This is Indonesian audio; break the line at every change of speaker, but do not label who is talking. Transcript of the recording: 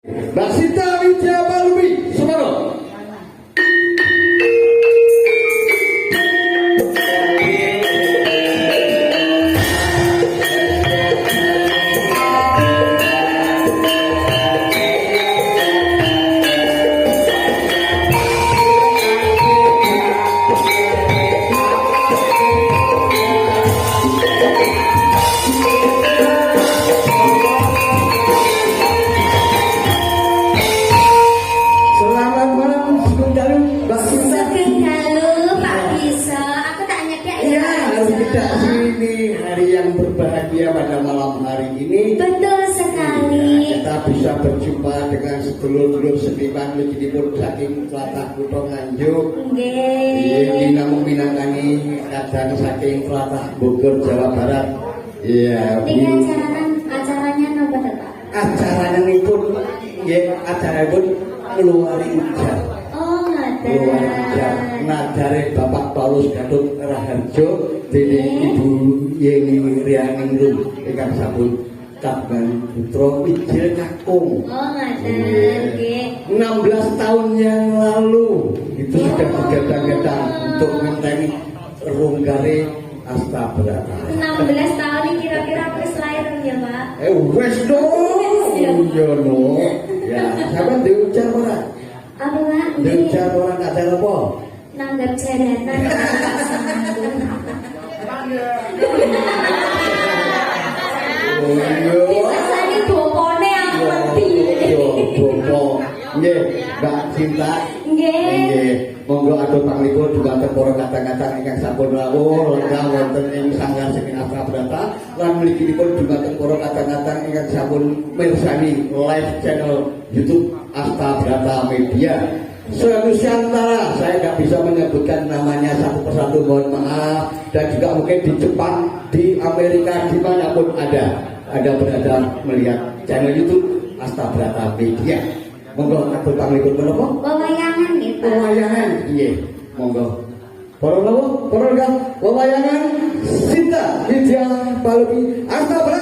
Mbak Sinta Widya Palumi, semoga. Berbahagia pada malam hari ini.
Betul sekali.
Kita bisa berjumpa dengan sedulur-sedulur seniman meskipun saking Tlatah Kutha Nganjuk.
Nggih.
Namung minangkani kadang saking Tlatah Bogor Jawa Barat. Iya.
Ini acaranya napa to, Pak?
Acaranya nipun nggih acaranya ngeluari ujar.
Oh, ngoten.
Ngeluari ujar. Nadare Bapak Paulus Gatot Raharjo dene Ibu Yeni Rianingrum ingkang sampun kagungan putra Wijil Kakung.
Oh, ngoten. Nggih.
16 tahun yang lalu itu sudah bergadang-gadang untuk ngenteni runggare Astabrata.
16 tahun ini kira-kira wis lair ya, Pak?
Wes dong. Iya no. Ya, sampean diujar ora?
Apa, Pak?
Diujar ora ada apa?
Nanggap jeratan. Bisa sani bokone aku mati.
Boko. Nggih, Mbak Cinta.
Nggih.
Monggo atur pamripun dumateng para kadang-kadang ingkang sampun rawuh lenggah wonten ing sanggar saking Astabrata lan mliginipun dumateng para kadang-kadang ingkang sampun mirsani live channel YouTube Astabrata Media. Nusantara, saya nggak bisa menyebutkan namanya satu persatu, mohon maaf. Dan juga mungkin di Jepang, di Amerika, dimanapun ada berada melihat channel YouTube Astabrata Media. Monggo atur pamripun menapa?
Wewayangan nggih, Pak.
Wewayangan, iya, monggo. Para lawu, para wewayangan Sinta Widya Palumi Astabrata.